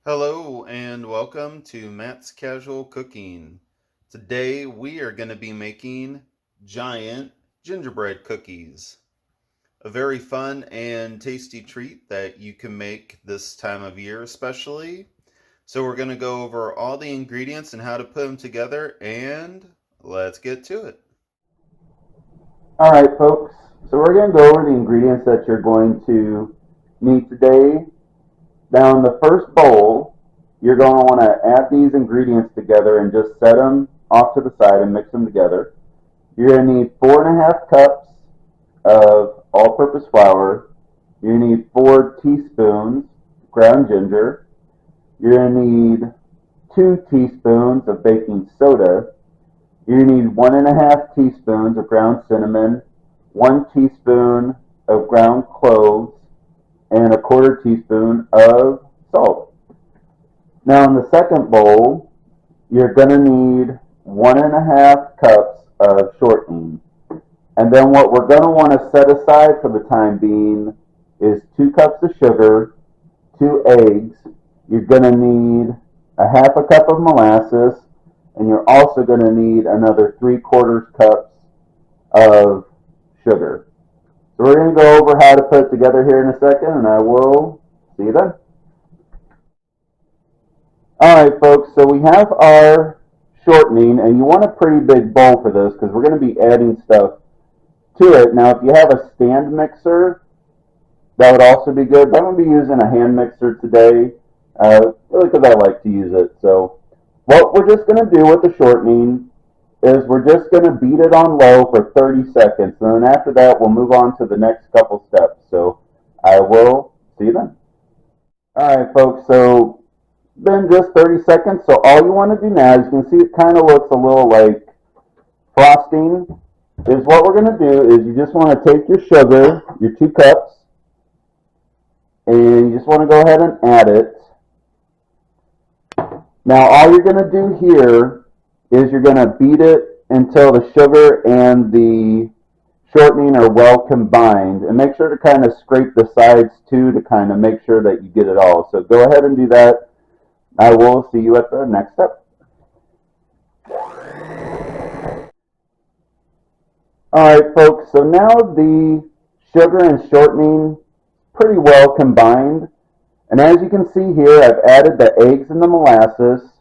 Hello and welcome to Matt's Casual Cooking. Today we are going to be making giant gingerbread cookies. A very fun and tasty treat that you can make this time of year especially. So we're going to go over all the ingredients and how to put them together and let's get to it. All right, folks. So we're going to go over the ingredients that you're going to need today. Now, in the first bowl, you're going to want to add these ingredients together and just set them off to the side and mix them together. You're going to need 4.5 cups of all-purpose flour. You're going to need 4 teaspoons ground ginger. You're going to need 2 teaspoons of baking soda. You need 1.5 teaspoons of ground cinnamon, 1 teaspoon of ground cloves, and a quarter teaspoon of salt. Now in the second bowl, you're going to need 1.5 cups of shortening. And then what we're going to want to set aside for the time being is 2 cups of sugar, 2 eggs. You're going to need a half a cup of molasses, and you're also going to need another 3/4 cups of sugar. So we're going to go over how to put it together here in a second, and I will see you then. All right, folks, so we have our shortening, and you want a pretty big bowl for this because we're going to be adding stuff to it. Now, if you have a stand mixer, that would also be good, but I'm going to be using a hand mixer today, really because I like to use it. So what we're just going to do with the shortening is we're just going to beat it on low for 30 seconds. And then after that, we'll move on to the next couple steps. So I will see you then. All right, folks. So then just 30 seconds. So all you want to do now, as you can see, it kind of looks a little like frosting. Is what we're going to do is you just want to take your sugar, your 2 cups, and you just want to go ahead and add it. Now all you're going to do here is you're going to beat it until the sugar and the shortening are well combined, and make sure to kind of scrape the sides too to kind of make sure that you get it all. So go ahead and do that. I will see you at the next step. Alright folks, so now the sugar and shortening pretty well combined, and as you can see here, I've added the eggs and the molasses.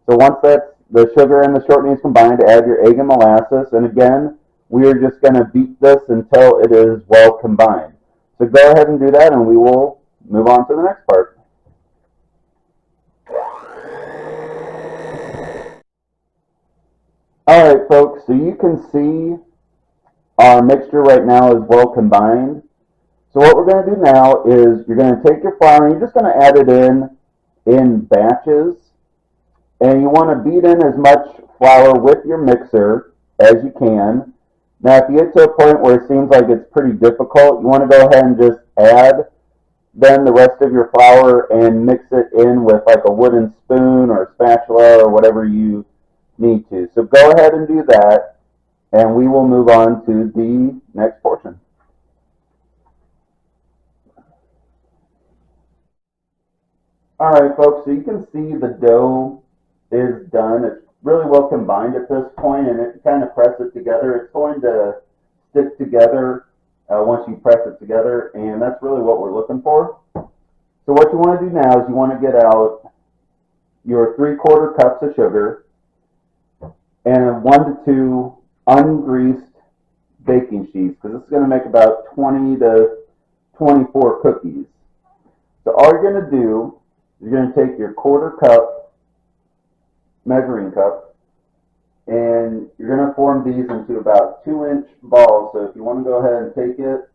So once that's the sugar and the shortening is combined, add your egg and molasses, and again, we are just going to beat this until it is well combined. So go ahead and do that, and we will move on to the next part. Alright folks, so you can see our mixture right now is well combined. So what we're going to do now is you're going to take your flour and you're just going to add it in batches. And you want to beat in as much flour with your mixer as you can. Now if you get to a point where it seems like it's pretty difficult, you want to go ahead and just add then the rest of your flour and mix it in with like a wooden spoon or a spatula or whatever you need to. So go ahead and do that, and we will move on to the next portion. Alright folks, so you can see the dough is done. It's really well combined at this point, and if you kind of press it together, it's going to stick together once you press it together, and that's really what we're looking for. So what you want to do now is you want to get out your 3/4 cups of sugar and 1 to 2 ungreased baking sheets, because this is going to make about 20 to 24 cookies. So all you're going to do is you're going to take your 1/4 cup measuring cup, and you're going to form these into about 2-inch balls. So if you want to go ahead and take it,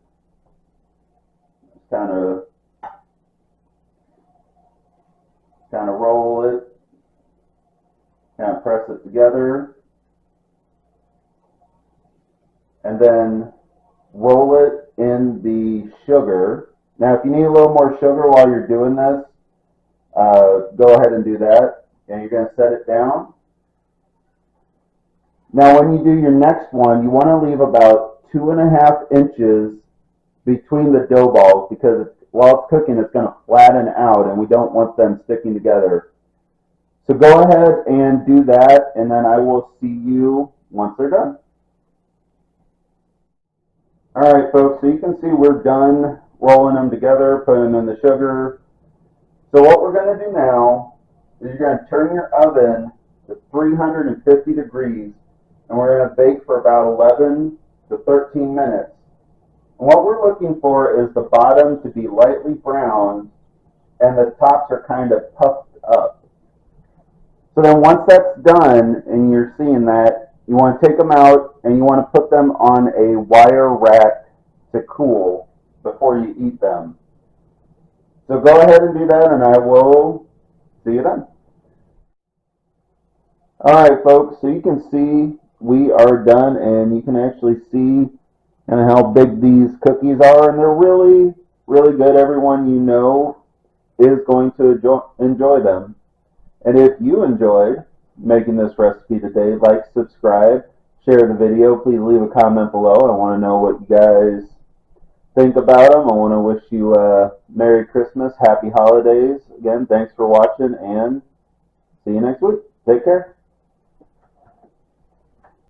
just kind of roll it, kind of press it together, and then roll it in the sugar. Now if you need a little more sugar while you're doing this, go ahead and do that, and you're going to set it down. Now when you do your next one, you want to leave about 2.5 inches between the dough balls, because while it's cooking, it's going to flatten out, and we don't want them sticking together. So go ahead and do that, and then I will see you once they're done. All right, folks, so you can see we're done rolling them together, putting them in the sugar. So what we're going to do now is you're going to turn your oven to 350 degrees, and we're going to bake for about 11 to 13 minutes. And what we're looking for is the bottom to be lightly brown and the tops are kind of puffed up. So then once that's done and you're seeing that, you want to take them out and you want to put them on a wire rack to cool before you eat them. So go ahead and do that, and I will see you then. Alright folks, so you can see we are done, and you can actually see kind of how big these cookies are, and they're really, really good. Everyone you know is going to enjoy them. And if you enjoyed making this recipe today, like, subscribe, share the video. Please leave a comment below. I want to know what you guys think about them. I want to wish you a Merry Christmas, Happy Holidays. Again, thanks for watching, and see you next week. Take care.